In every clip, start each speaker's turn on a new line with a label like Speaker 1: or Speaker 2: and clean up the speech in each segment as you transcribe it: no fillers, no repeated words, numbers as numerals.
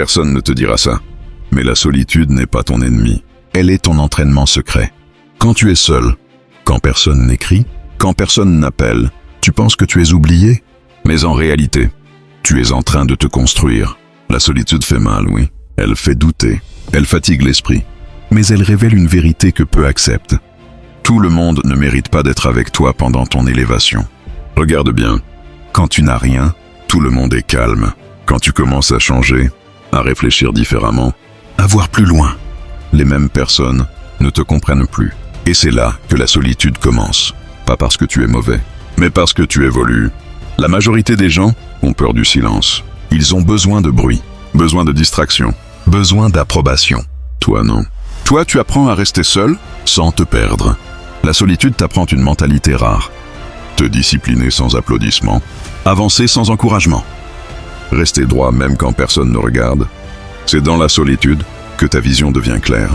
Speaker 1: Personne ne te dira ça. Mais la solitude n'est pas ton ennemi. Elle est ton entraînement secret. Quand tu es seul, quand personne n'écrit, quand personne n'appelle, tu penses que tu es oublié. Mais en réalité, tu es en train de te construire. La solitude fait mal, oui. Elle fait douter. Elle fatigue l'esprit. Mais elle révèle une vérité que peu acceptent. Tout le monde ne mérite pas d'être avec toi pendant ton élévation. Regarde bien. Quand tu n'as rien, tout le monde est calme. Quand tu commences à changer, à réfléchir différemment, à voir plus loin, les mêmes personnes ne te comprennent plus. Et c'est là que la solitude commence. Pas parce que tu es mauvais, mais parce que tu évolues. La majorité des gens ont peur du silence. Ils ont besoin de bruit, besoin de distraction, besoin d'approbation. Toi, non. Toi, tu apprends à rester seul sans te perdre. La solitude t'apprend une mentalité rare. Te discipliner sans applaudissements, avancer sans encouragement. Rester droit même quand personne ne regarde. C'est dans la solitude que ta vision devient claire.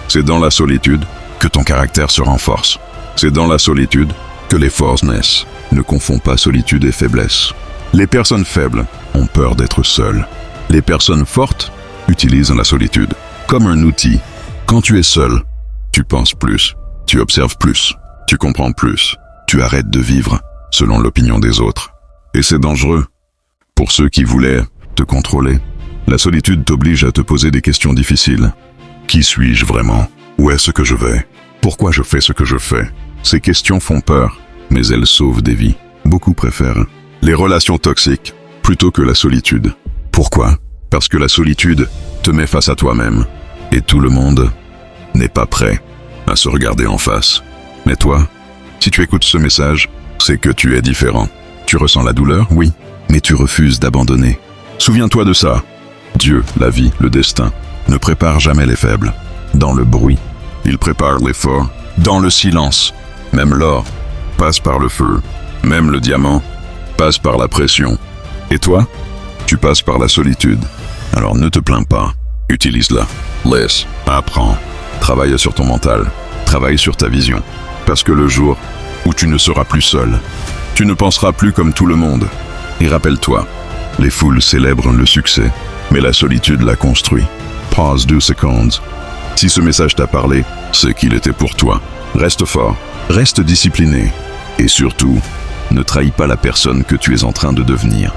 Speaker 1: C'est dans la solitude que ton caractère se renforce. C'est dans la solitude que les forces naissent. Ne confonds pas solitude et faiblesse. Les personnes faibles ont peur d'être seules. Les personnes fortes utilisent la solitude comme un outil. Quand tu es seul, tu penses plus, tu observes plus, tu comprends plus, tu arrêtes de vivre selon l'opinion des autres. Et c'est dangereux. Pour ceux qui voulaient te contrôler, la solitude t'oblige à te poser des questions difficiles. Qui suis-je vraiment? Où est-ce que je vais? Pourquoi je fais ce que je fais? Ces questions font peur, mais elles sauvent des vies. Beaucoup préfèrent les relations toxiques plutôt que la solitude. Pourquoi? Parce que la solitude te met face à toi-même. Et tout le monde n'est pas prêt à se regarder en face. Mais toi, si tu écoutes ce message, c'est que tu es différent. Tu ressens la douleur, oui, mais tu refuses d'abandonner. Souviens-toi de ça. Dieu, la vie, le destin, ne prépare jamais les faibles. Dans le bruit, il prépare les forts. Dans le silence, même l'or passe par le feu. Même le diamant passe par la pression. Et toi, tu passes par la solitude. Alors ne te plains pas. Utilise-la. Laisse. Apprends. Travaille sur ton mental. Travaille sur ta vision. Parce que le jour où tu ne seras plus seul, tu ne penseras plus comme tout le monde. Et rappelle-toi, les foules célèbrent le succès, mais la solitude la construit. Pause 2 secondes. Si ce message t'a parlé, c'est qu'il était pour toi. Reste fort, reste discipliné. Et surtout, ne trahis pas la personne que tu es en train de devenir.